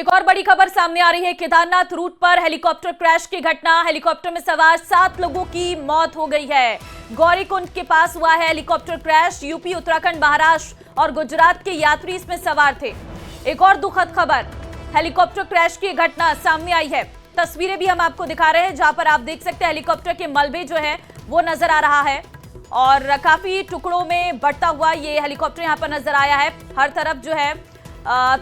एक और बड़ी खबर सामने आ रही है। केदारनाथ रूट पर हेलीकॉप्टर क्रैश की घटना। हेलीकॉप्टर में सवार 7 लोगों की मौत हो गई है। गौरीकुंड के पास हुआ है helicopter crash. UP, Uttarakhand, Maharashtra और गुजरात के यात्री इसमें सवार थे। एक और दुखद खबर, हेलीकॉप्टर क्रैश की घटना सामने आई है। तस्वीरें भी हम आपको दिखा रहे हैं, जहां पर आप देख सकते हैं हेलीकॉप्टर के मलबे जो है वो नजर आ रहा है और काफी टुकड़ों में बंटता हुआ ये हेलीकॉप्टर यहाँ पर नजर आया है। हर तरफ जो है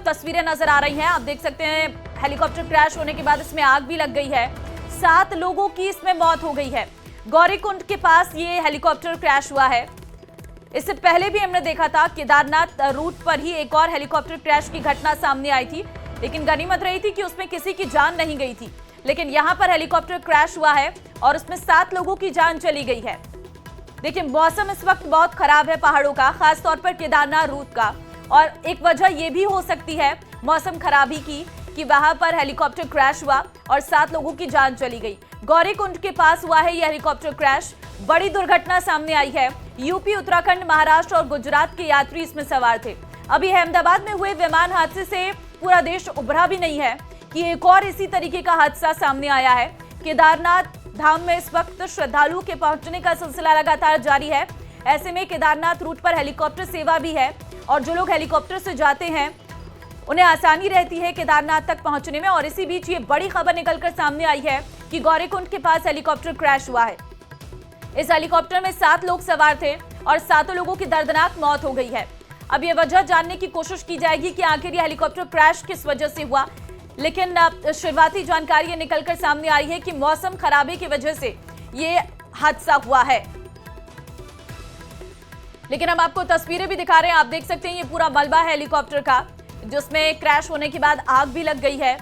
तस्वीरें नजर आ रही हैं। आप देख सकते हैं हेलीकॉप्टर क्रैश होने के बाद इसमें आग भी लग गई है। 7 लोगों की इसमें मौत हो गई है। गौरीकुंड के पास ये हेलीकॉप्टर क्रैश हुआ है। इससे पहले भी हमने देखा था केदारनाथ रूट पर ही एक और हेलीकॉप्टर क्रैश की घटना सामने आई थी, लेकिन गनीमत रही थी कि उसमें किसी की जान नहीं गई थी। लेकिन यहाँ पर हेलीकॉप्टर क्रैश हुआ है और उसमें 7 लोगों की जान चली गई है। देखिए, मौसम इस वक्त बहुत खराब है पहाड़ों का, खासतौर पर केदारनाथ रूट का, और एक वजह यह भी हो सकती है मौसम खराबी की कि वहां पर हेलीकॉप्टर क्रैश हुआ और 7 लोगों की जान चली गई। गौरीकुंड के पास हुआ है यह हेलीकॉप्टर क्रैश। बड़ी दुर्घटना सामने आई है। यूपी, उत्तराखंड, महाराष्ट्र और गुजरात के यात्री इसमें सवार थे। अभी अहमदाबाद में हुए विमान हादसे से पूरा देश उभरा भी नहीं है कि एक और इसी तरीके का हादसा सामने आया है। केदारनाथ धाम में इस वक्त श्रद्धालुओं के पहुंचने का सिलसिला लगातार जारी है। ऐसे में केदारनाथ रूट पर हेलीकॉप्टर सेवा भी है और जो लोग हेलीकॉप्टर से जाते हैं उन्हें आसानी रहती है केदारनाथ तक पहुंचने में। और इसी बीच ये बड़ी खबर निकलकर सामने आई है कि गौरीकुंड के पास हेलीकॉप्टर क्रैश हुआ है। इस हेलीकॉप्टर में 7 लोग सवार थे और 7 लोगों की दर्दनाक मौत हो गई है। अब ये वजह जानने की कोशिश की जाएगी कि आखिर ये हेलीकॉप्टर क्रैश किस वजह से हुआ, लेकिन शुरुआती जानकारी निकलकर सामने आई है कि मौसम खराबी की वजह से ये हादसा हुआ है। लेकिन हम आपको तस्वीरें भी दिखा रहे हैं। आप देख सकते हैं ये पूरा मलबा है हेलीकॉप्टर का, जिसमें क्रैश होने के बाद आग भी लग गई है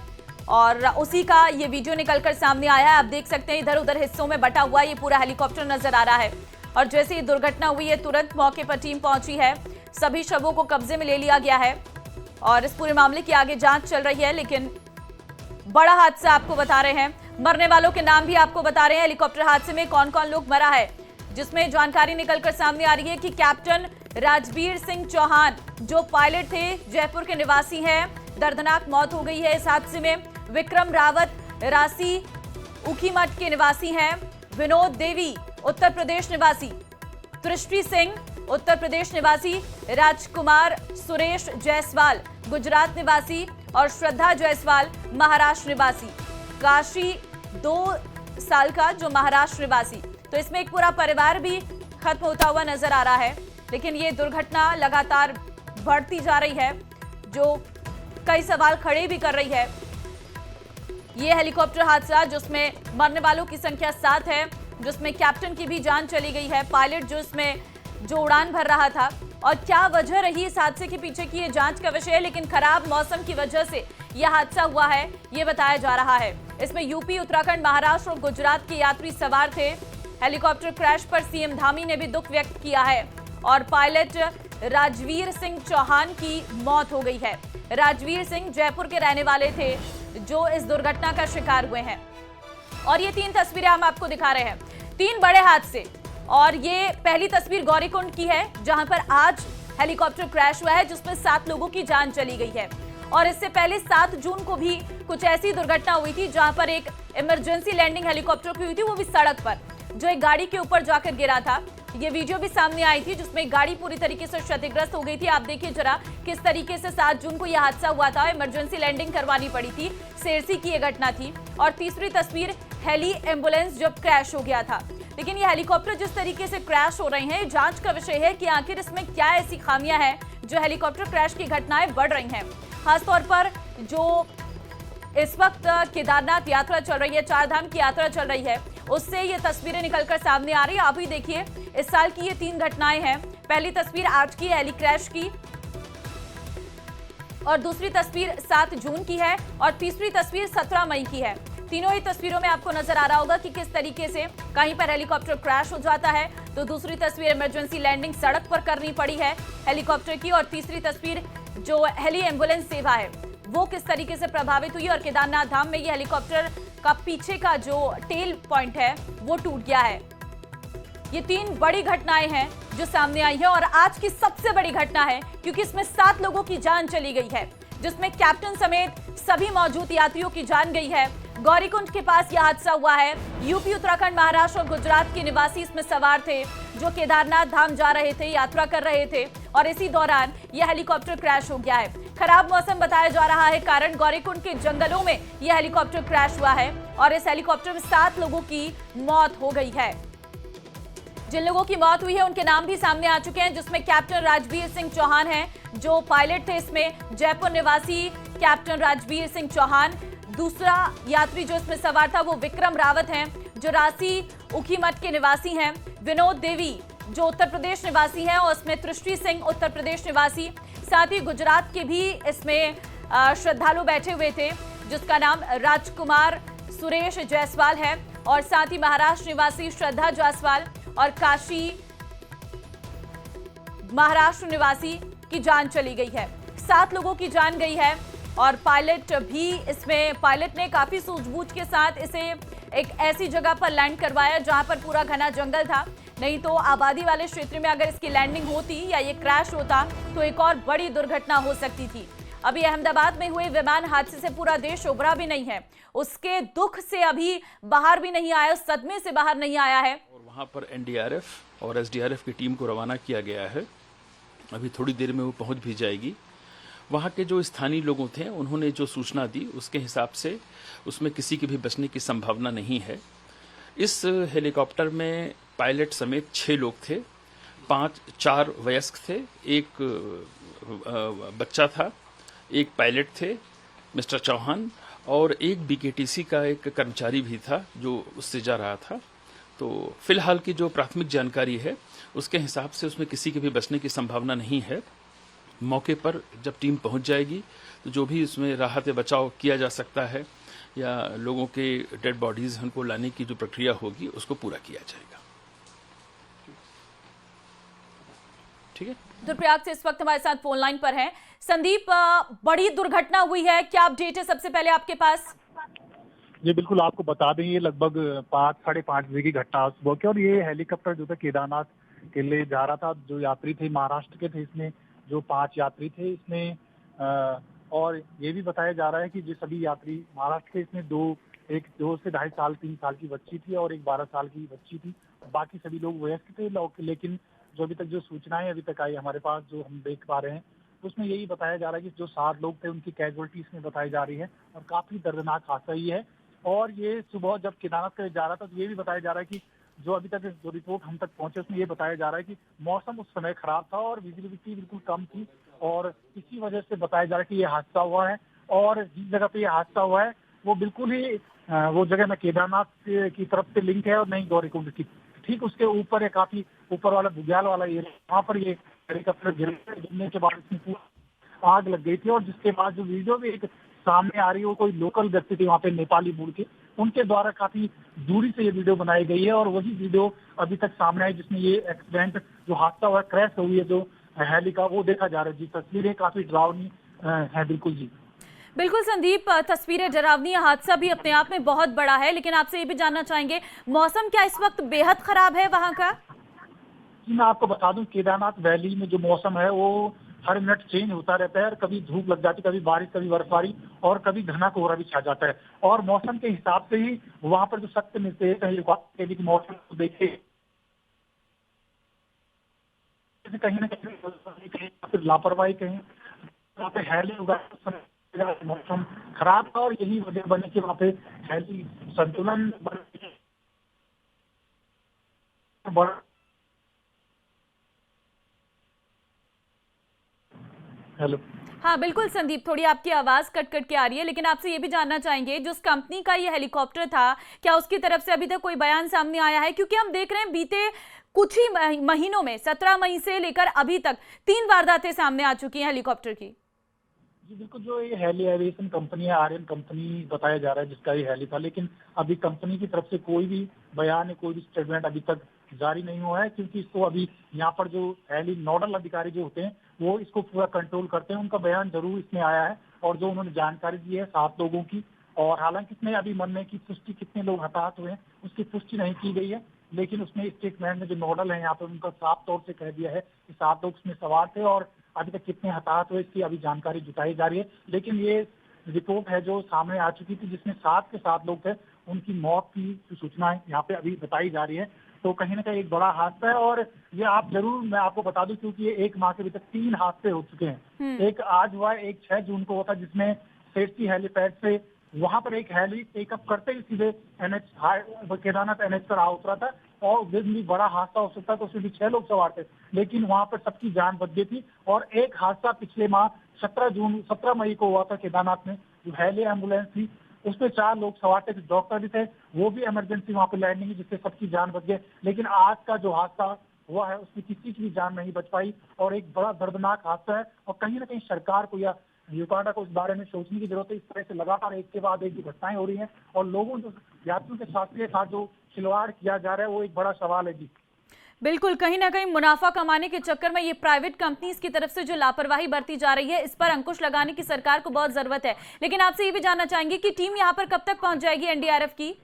और उसी का ये वीडियो निकलकर सामने आया है। आप देख सकते हैं इधर उधर हिस्सों में बटा हुआ ये पूरा हेलीकॉप्टर नजर आ रहा है। और जैसे ही दुर्घटना हुई है तुरंत मौके पर टीम पहुंची है। सभी शवों को कब्जे में ले लिया गया है और इस पूरे मामले की आगे जांच चल रही है। लेकिन बड़ा हादसा आपको बता रहे हैं, मरने वालों के नाम भी आपको बता रहे हैं। हेलीकॉप्टर हादसे में कौन कौन लोग मरा है, जिसमें जानकारी निकलकर सामने आ रही है कि कैप्टन राजवीर सिंह चौहान जो पायलट थे, जयपुर के निवासी हैं, दर्दनाक मौत हो गई है इस हादसे में। विक्रम रावत राशि उखीमठ के निवासी हैं। विनोद देवी उत्तर प्रदेश निवासी। तृष्टि सिंह उत्तर प्रदेश निवासी। राजकुमार सुरेश जायसवाल गुजरात निवासी और श्रद्धा जायसवाल महाराष्ट्र निवासी। काशी 2 साल का जो महाराष्ट्र निवासी। तो इसमें एक पूरा परिवार भी खत्म होता हुआ नजर आ रहा है। लेकिन ये दुर्घटना लगातार बढ़ती जा रही है, जो कई सवाल खड़े भी कर रही है। ये हेलीकॉप्टर हादसा जिसमें मरने वालों की संख्या 7 है, जिसमें कैप्टन की भी जान चली गई है, पायलट जो उड़ान भर रहा था, और क्या वजह रही इस हादसे के पीछे की ये जांच का विषय है। लेकिन खराब मौसम की वजह से यह हादसा हुआ है, ये बताया जा रहा है। इसमें यूपी, उत्तराखंड, महाराष्ट्र और गुजरात के यात्री सवार थे। हेलीकॉप्टर क्रैश पर सीएम धामी ने भी दुख व्यक्त किया है और पायलट राजवीर सिंह चौहान की मौत हो गई है। राजवीर सिंह जयपुर के रहने वाले थे जो इस दुर्घटना का शिकार हुए हैं। और ये 3 तस्वीरें हम आपको दिखा रहे हैं, 3 बड़े हादसे। और ये पहली तस्वीर गौरीकुंड की है, जहां पर आज हेलीकॉप्टर क्रैश हुआ है, जिसमें 7 लोगों की जान चली गई है। और इससे पहले 7 जून को भी कुछ ऐसी दुर्घटना हुई थी, जहां पर एक इमरजेंसी लैंडिंग हेलीकॉप्टर की हुई थी, वो भी सड़क पर, जो एक गाड़ी के ऊपर जाकर गिरा था। ये वीडियो भी सामने आई थी, जिसमें गाड़ी पूरी तरीके से क्षतिग्रस्त हो गई थी। आप देखिए जरा किस तरीके से 7 जून को यह हादसा हुआ था। इमरजेंसी लैंडिंग करवानी पड़ी थी, सेरसी की यह घटना थी। और तीसरी तस्वीर हेली एम्बुलेंस जब क्रैश हो गया था। लेकिन ये हेलीकॉप्टर जिस तरीके से क्रैश हो रहे हैं, जांच का विषय है कि आखिर इसमें क्या ऐसी खामियां हैं जो हेलीकॉप्टर क्रैश की घटनाएं बढ़ रही हैं। खासतौर पर जो इस वक्त केदारनाथ यात्रा चल रही है, 4 धाम की यात्रा चल रही है, उससे ये तस्वीरें निकलकर सामने आ रही है। आप ही देखिए, इस साल की ये 3 घटनाएं हैं। पहली तस्वीर आज की हेली क्रैश की, और दूसरी तस्वीर 7 जून की है, और तीसरी तस्वीर 17 मई की है। तीनों ही तस्वीरों में आपको नजर आ रहा होगा कि किस तरीके से कहीं पर हेलीकॉप्टर क्रैश हो जाता है, तो दूसरी तस्वीर इमरजेंसी लैंडिंग सड़क पर करनी पड़ी है हेलीकॉप्टर की, और तीसरी तस्वीर जो हेली एम्बुलेंस सेवा है वो किस तरीके से प्रभावित हुई। और केदारनाथ धाम में ये हेलीकॉप्टर का पीछे का जो टेल पॉइंट है वो टूट गया है। ये 3 बड़ी घटनाएं हैं जो सामने आई है, और आज की सबसे बड़ी घटना है क्योंकि इसमें 7 लोगों की जान चली गई है, जिसमें कैप्टन समेत सभी मौजूद यात्रियों की जान गई है। गौरीकुंड के पास यह हादसा हुआ है। यूपी, उत्तराखंड, महाराष्ट्र और गुजरात के निवासी इसमें सवार थे जो केदारनाथ धाम जा रहे थे, यात्रा कर रहे थे और इसी दौरान यह हेलीकॉप्टर क्रैश हो गया है। खराब मौसम बताया जा रहा है कारण। गौरीकुंड के जंगलों में यह हेलीकॉप्टर क्रैश हुआ है और इस हेलीकॉप्टर में 7 लोगों की मौत हो गई है। जिन लोगों की मौत हुई है उनके नाम भी सामने आ चुके हैं, जिसमें कैप्टन राजवीर सिंह चौहान हैं जो पायलट थे। इसमें जयपुर निवासी कैप्टन राजवीर सिंह चौहान। दूसरा यात्री जो इसमें सवार था वो विक्रम रावत हैं जो रांसी उखीमठ के निवासी हैं। विनोद देवी जो उत्तर प्रदेश निवासी हैं और इसमें तृष्टि सिंह उत्तर प्रदेश निवासी। साथ ही गुजरात के भी इसमें श्रद्धालु बैठे हुए थे जिसका नाम राजकुमार सुरेश जायसवाल है और साथ ही महाराष्ट्र निवासी श्रद्धा जायसवाल और काशी महाराष्ट्र निवासी की जान चली गई है। 7 लोगों की जान गई है और पायलट भी इसमें, पायलट ने काफी सूझबूझ के साथ इसे एक ऐसी जगह पर लैंड करवाया जहां पर पूरा घना जंगल था। नहीं तो आबादी वाले क्षेत्र में अगर इसकी लैंडिंग होती या ये क्रैश होता तो एक और बड़ी दुर्घटना हो सकती थी। अभी अहमदाबाद में हुए विमान हादसे से पूरा देश उभरा भी नहीं है, उसके दुख से अभी बाहर भी नहीं आया, उस सदमे से बाहर नहीं आया है। और वहाँ पर एनडीआरएफ और एसडीआरएफ की टीम को रवाना किया गया है। अभी थोड़ी देर में वो पहुँच भी जाएगी। वहाँ के जो स्थानीय लोगों थे उन्होंने जो सूचना दी उसके हिसाब से उसमें किसी के भी बचने की संभावना नहीं है। इस हेलीकॉप्टर में पायलट समेत 6 लोग थे, 4 वयस्क थे, एक बच्चा था, एक पायलट थे मिस्टर चौहान और एक बीकेटीसी का एक कर्मचारी भी था जो उससे जा रहा था। तो फिलहाल की जो प्राथमिक जानकारी है उसके हिसाब से उसमें किसी के भी बचने की संभावना नहीं है। मौके पर जब टीम पहुंच जाएगी तो जो भी उसमें राहत बचाव किया जा सकता है या लोगों के डेड बॉडीज उनको लाने की जो प्रक्रिया होगी उसको पूरा किया जाएगा। ठीक है। रुद्रप्रयाग से इस वक्त हमारे साथ फोन लाइन पर हैं संदीप। बड़ी दुर्घटना हुई है, क्या अपडेट है सबसे पहले आपके पास? ये बिल्कुल आपको बता दें, ये लगभग 5-5:30 बजे की घटना सुबह की और ये हेलीकॉप्टर जो था केदारनाथ के लिए जा रहा था। जो यात्री थे महाराष्ट्र के थे, इसमें जो 5 यात्री थे इसमें और ये भी बताया जा रहा है कि जो सभी यात्री महाराष्ट्र के, इसमें 2 से 2.5 साल 3 साल की बच्ची थी और एक 12 साल की बच्ची थी। बाकी सभी लोग वयस्क थे, लेकिन जो अभी तक जो सूचनाएं अभी तक आई हमारे पास जो हम देख पा रहे हैं उसमें यही बताया जा रहा है कि जो 7 लोग थे उनकी कैजुअलिटी इसमें बताई जा रही है और काफी दर्दनाक हादसा ही है। और ये सुबह जब केदारनाथ के जा रहा था तो ये भी बताया जा रहा है कि जो अभी तक जो रिपोर्ट हम तक पहुंचे उसमें ये बताया जा रहा है कि मौसम उस समय खराब था और विजिबिलिटी बिल्कुल कम थी और इसी वजह से बताया जा रहा है कि ये हादसा हुआ है। और जिस जगह पे ये हादसा हुआ है वो बिल्कुल ही वो जगह में केदारनाथ की तरफ से लिंक है और नहीं गौरीकुंड की। ठीक उसके ऊपर है, काफी ऊपर वाला बुग्याल वाला एरिया, वहाँ पर ये हेलीकॉप्टर गिरने के बाद इसमें पूरा आग लग गई थी। और जिसके बाद जो वीडियो भी एक सामने आ रही है वो कोई लोकल व्यक्ति थे वहाँ पे नेपाली मूल के, उनके द्वारा काफी दूरी से ये वीडियो बनाई गई है और वही वीडियो अभी तक सामने आई जिसमें ये एक्सीडेंट जो हादसा हुआ, क्रैश हुई है जो हेली का, वो देखा जा रहा है। जी तस्वीरें काफी डरावनी है। बिल्कुल जी, बिल्कुल संदीप, तस्वीरें डरावनी, हादसा भी अपने आप में बहुत बड़ा है, लेकिन आपसे ये भी जानना चाहेंगे मौसम क्या इस वक्त बेहद खराब है वहाँ का? जी मैं आपको बता दूं केदारनाथ वैली में जो मौसम है वो हर मिनट चेंज होता रहता है। कभी धूप लग जाती, कभी बारिश, कभी बर्फबारी और कभी घना कोहरा भी छा जाता है। और मौसम के हिसाब से ही वहाँ पर जो सख्त निर्देश है मौसम को देखिए कहीं ना कहीं लापरवाही कहीं वहाँ पे हैली उगा मौसम खराब था और यही वजह बनी कि वहाँ पे हैली संतुलन हेलो। हाँ बिल्कुल संदीप, थोड़ी आपकी आवाज कट कट के आ रही है, लेकिन आपसे ये भी जानना चाहेंगे जिस कंपनी का ये हेलीकॉप्टर था क्या उसकी तरफ से अभी तक कोई बयान सामने आया है? क्योंकि हम देख रहे हैं बीते कुछ ही महीनों में 17 मई से लेकर अभी तक 3 वारदातें सामने आ चुकी हैं हेलीकॉप्टर की। जी बिल्कुल, जो ये हेली एविएशन कंपनी है, आर्यन कंपनी बताया जा रहा है जिसका ये हेली था, लेकिन अभी कंपनी की तरफ से कोई भी बयान, कोई भी स्टेटमेंट अभी तक जारी नहीं हुआ है क्योंकि इसको अभी यहाँ पर जो हेली नोडल अधिकारी जो होते हैं वो इसको पूरा कंट्रोल करते हैं, उनका बयान जरूर इसमें आया है और जो उन्होंने जानकारी दी है 7 लोगों की। और हालांकि इसमें अभी मरने की पुष्टि, कितने लोग हताहत हुए हैं उसकी पुष्टि नहीं की गई है, लेकिन उसमें स्टेटमेंट में जो नोडल है यहाँ पे उनका साफ तौर से कह दिया है कि 7 लोग उसमें सवार थे और अभी तक कितने हताहत हुए इसकी अभी जानकारी जुटाई जा रही है। लेकिन ये रिपोर्ट है जो सामने आ चुकी थी, जिसमें 7 के 7 लोग थे, उनकी मौत की सूचना यहाँ पे अभी बताई जा रही है। तो कहीं ना कहीं एक बड़ा हादसा है, और ये आप जरूर मैं आपको बता दूं, क्योंकि ये एक माह के भीतर 3 हादसे हो चुके हैं। एक आज हुआ, एक 6 जून को हुआ था, जिसमें सेठी हेलीपैड से वहां पर एक हेली टेकअप करते ही सीधे केदारनाथ NH पर आ उतरा था, और उस दिन भी बड़ा हादसा हो सकता था, उसमें भी 6 लोग सवार थे, लेकिन वहां पर सबकी जान बच गई थी। और एक हादसा पिछले माह 17 मई को हुआ था केदारनाथ में, जो हेली एम्बुलेंस थी उसमें 4 लोग सवार थे, डॉक्टर भी थे, वो भी इमरजेंसी वहां पर लैंडिंग, जिससे सबकी जान बच गई। लेकिन आज का जो हादसा हुआ है उसमें किसी की भी जान नहीं बच पाई, और एक बड़ा दर्दनाक हादसा है। और कहीं ना कहीं सरकार को या यूकांडा को इस बारे में सोचने की जरूरत है। इस तरह से लगातार एक के बाद एक जो घटनाएं हो रही हैं, और लोगों जो यात्रियों के स्वास्थ्य के साथ जो खिलवाड़ किया जा रहा है, वो एक बड़ा सवाल है जी। बिल्कुल, कहीं ना कहीं मुनाफा कमाने के चक्कर में ये प्राइवेट कंपनीज की तरफ से जो लापरवाही बरती जा रही है, इस पर अंकुश लगाने की सरकार को बहुत जरूरत है। लेकिन आपसे ये भी जानना चाहेंगे कि टीम यहाँ पर कब तक पहुंच जाएगी NDRF की?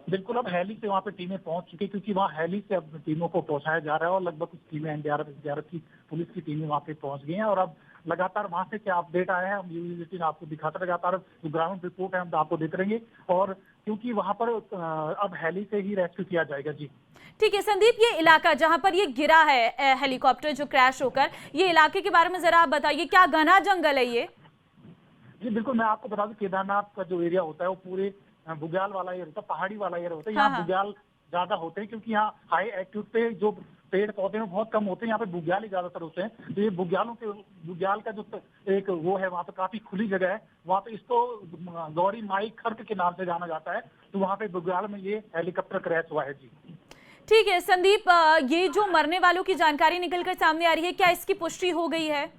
बिल्कुल, अब हेली से वहाँ पे टीमें पहुंच चुकी, क्योंकि वहाँ हेली से अब टीमों को पहुंचाया जा रहा है, और लगभग कुछ टीमें NDRF की पुलिस की टीमें वहाँ पे पहुंच गई हैं। और अब लगातार वहाँ से क्या अपडेट आया है, हम यूनिवर्सिटी आपको दिखाते, लगातार जो ग्राउंड रिपोर्ट है हम आपको देते रहेंगे, और क्योंकि वहाँ पर अब हेली से ही रेस्क्यू किया जाएगा जी। ठीक है संदीप, ये इलाका जहां पर ये गिरा है हेलीकॉप्टर जो क्रैश होकर, ये इलाके के बारे में जरा आप बताइए, क्या घना जंगल है ये? जी बिल्कुल, मैं आपको बता दूं, केदारनाथ का जो एरिया होता है वो पूरे बुग्याल वाला एरिया होता है, पहाड़ी वाला एरिया होता है। यहाँ बुग्याल ज्यादा होते हैं, क्योंकि यहाँ हाई एल्टीट्यूड पे जो पेड़ पौधे हैं बहुत कम होते हैं, यहाँ पे बुग्याल ही ज्यादातर होते हैं। तो ये बुग्याल का जो एक वो है, वहाँ पे काफी खुली जगह है, वहाँ पे इसको गौरी माई खर्क के नाम से जाना जाता है। तो वहाँ पे बुग्याल में ये हेलीकॉप्टर क्रैश हुआ है जी। ठीक है संदीप, ये जो मरने वालों की जानकारी निकलकर सामने आ रही है, क्या इसकी पुष्टि हो गई है?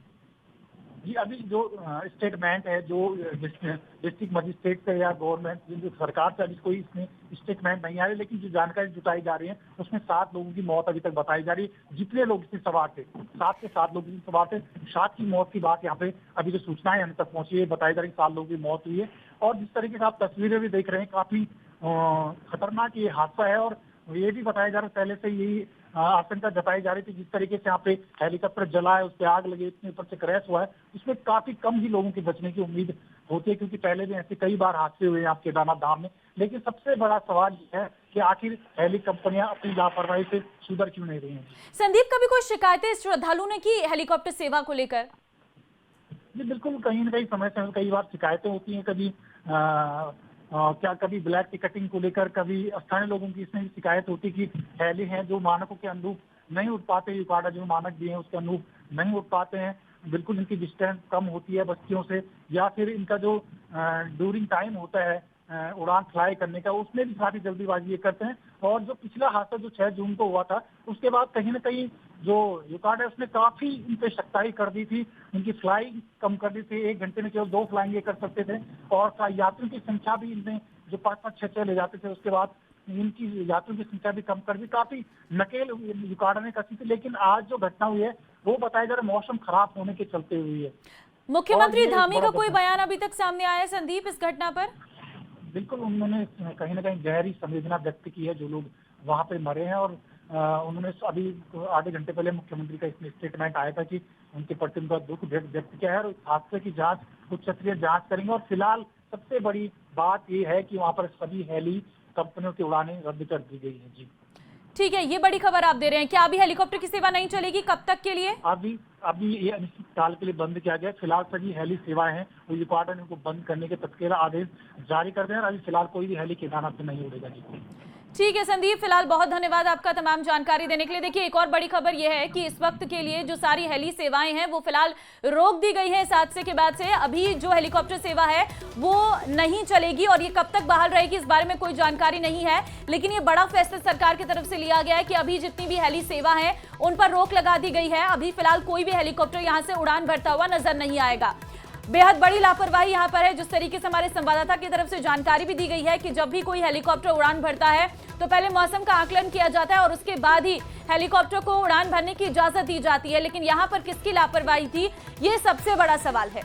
जी अभी जो स्टेटमेंट है, जो डिस्ट्रिक्ट मजिस्ट्रेट से या गवर्नमेंट जो सरकार से अभी कोई इसमें स्टेटमेंट नहीं आ रही, लेकिन जो जानकारी जुटाई जा रही है उसमें 7 लोगों की मौत अभी तक बताई जा रही है। जितने लोग इसमें सवार थे, 7 के 7 लोग इसमें सवार थे, 7 की मौत की बात यहाँ पे अभी जो सूचनाएं हम तक पहुंची है, बताई जा रही है 7 लोगों की मौत हुई है। और जिस तरीके से आप तस्वीरें भी देख रहे हैं, काफी खतरनाक ये हादसा है। और ये भी बताया जा रहा है, पहले से यही आशंका जताई जा रही थी, जिस तरीके से यहाँ पे हेलीकॉप्टर जला है, उस पर आग लगी, इतने ऊपर से क्रैश हुआ है, उसमें काफी कम ही लोगों के बचने की उम्मीद होती है, क्योंकि पहले भी ऐसे कई बार हादसे हुए हैं आप केदारनाथ धाम में। लेकिन सबसे बड़ा सवाल ये है कि आखिर हेली कंपनियां अपनी लापरवाही से सुधर क्यों नहीं रही हैं? संदीप, कभी कोई शिकायतें श्रद्धालुओं ने की हेलीकॉप्टर सेवा को लेकर? जी बिल्कुल, कहीं ना कहीं समय से कई बार शिकायतें होती हैं, कभी कभी ब्लैक टिकटिंग को लेकर, कभी स्थानीय लोगों की इसमें शिकायत होती है कि हेली हैं जो मानकों के अनुरूप नहीं उठ पाते, यूकांडा जो मानक दिए हैं उसके अनुरूप नहीं उठ पाते हैं, बिल्कुल इनकी डिस्टेंस कम होती है बस्तियों से, या फिर इनका जो ड्यूरिंग टाइम होता है उड़ान फ्लाई करने का, उसमें भी काफी जल्दीबाजी ये करते हैं। और जो पिछला हादसा जो 6 जून को हुआ था, उसके बाद कहीं ना कहीं जो यूकांडा है उसने काफी इन पे सख्ताई कर दी थी, उनकी फ्लाइंग कम कर दी थी, 1 घंटे में केवल 2 फ्लाइंग ये कर सकते थे, और यात्रियों की संख्या भी इनमें जो 5-5, 6-6 ले जाते थे, उसके बाद इनकी यात्रियों की संख्या भी कम कर दी, काफी नकेल यूकांडा ने कसी थी। लेकिन आज जो घटना हुई है वो बताया जा रहा है मौसम खराब होने के चलते हुई है। मुख्यमंत्री धामी का कोई बयान अभी तक सामने आया है संदीप इस घटना पर? बिल्कुल, उन्होंने कहीं ना कहीं गहरी संवेदना व्यक्त की है जो लोग वहां पे मरे हैं, और उन्होंने अभी आधे घंटे पहले मुख्यमंत्री का इसमें स्टेटमेंट आया था कि उनके प्रति उनका दुख व्यक्त किया है, और हादसे की जांच उच्च स्तरीय जांच करेंगे। और फिलहाल सबसे बड़ी बात ये है कि वहां पर सभी हेली कंपनियों की उड़ानें रद्द कर दी गई है जी। ठीक है, ये बड़ी खबर आप दे रहे हैं, क्या अभी हेलीकॉप्टर की सेवा नहीं चलेगी? कब तक के लिए? अभी ये अनिश्चित काल के लिए बंद किया गया। फिलहाल सभी हेली सेवाएं हैं वो यूकांडा ने उनको बंद करने के तत्काल आदेश जारी कर दिए, और अभी फिलहाल कोई भी हेली केदारनाथ से नहीं उड़ेगा जी। ठीक है संदीप, फिलहाल बहुत धन्यवाद आपका तमाम जानकारी देने के लिए। देखिए, एक और बड़ी खबर यह है कि इस वक्त के लिए जो सारी हेली सेवाएं हैं वो फिलहाल रोक दी गई है इस हादसे के बाद से। अभी जो हेलीकॉप्टर सेवा है वो नहीं चलेगी, और ये कब तक बहाल रहेगी इस बारे में कोई जानकारी नहीं है। लेकिन ये बड़ा फैसला सरकार की तरफ से लिया गया है कि अभी जितनी भी हेली सेवा है उन पर रोक लगा दी गई है। अभी फिलहाल कोई भी हेलीकॉप्टर यहाँ से उड़ान भरता हुआ नजर नहीं आएगा। बेहद बड़ी लापरवाही यहाँ पर है। जिस तरीके से हमारे संवाददाता की तरफ से जानकारी भी दी गई है कि जब भी कोई हेलीकॉप्टर उड़ान भरता है तो पहले मौसम का आकलन किया जाता है और उसके बाद ही हेलीकॉप्टर को उड़ान भरने की इजाजत दी जाती है। लेकिन यहाँ पर किसकी लापरवाही थी, ये सबसे बड़ा सवाल है।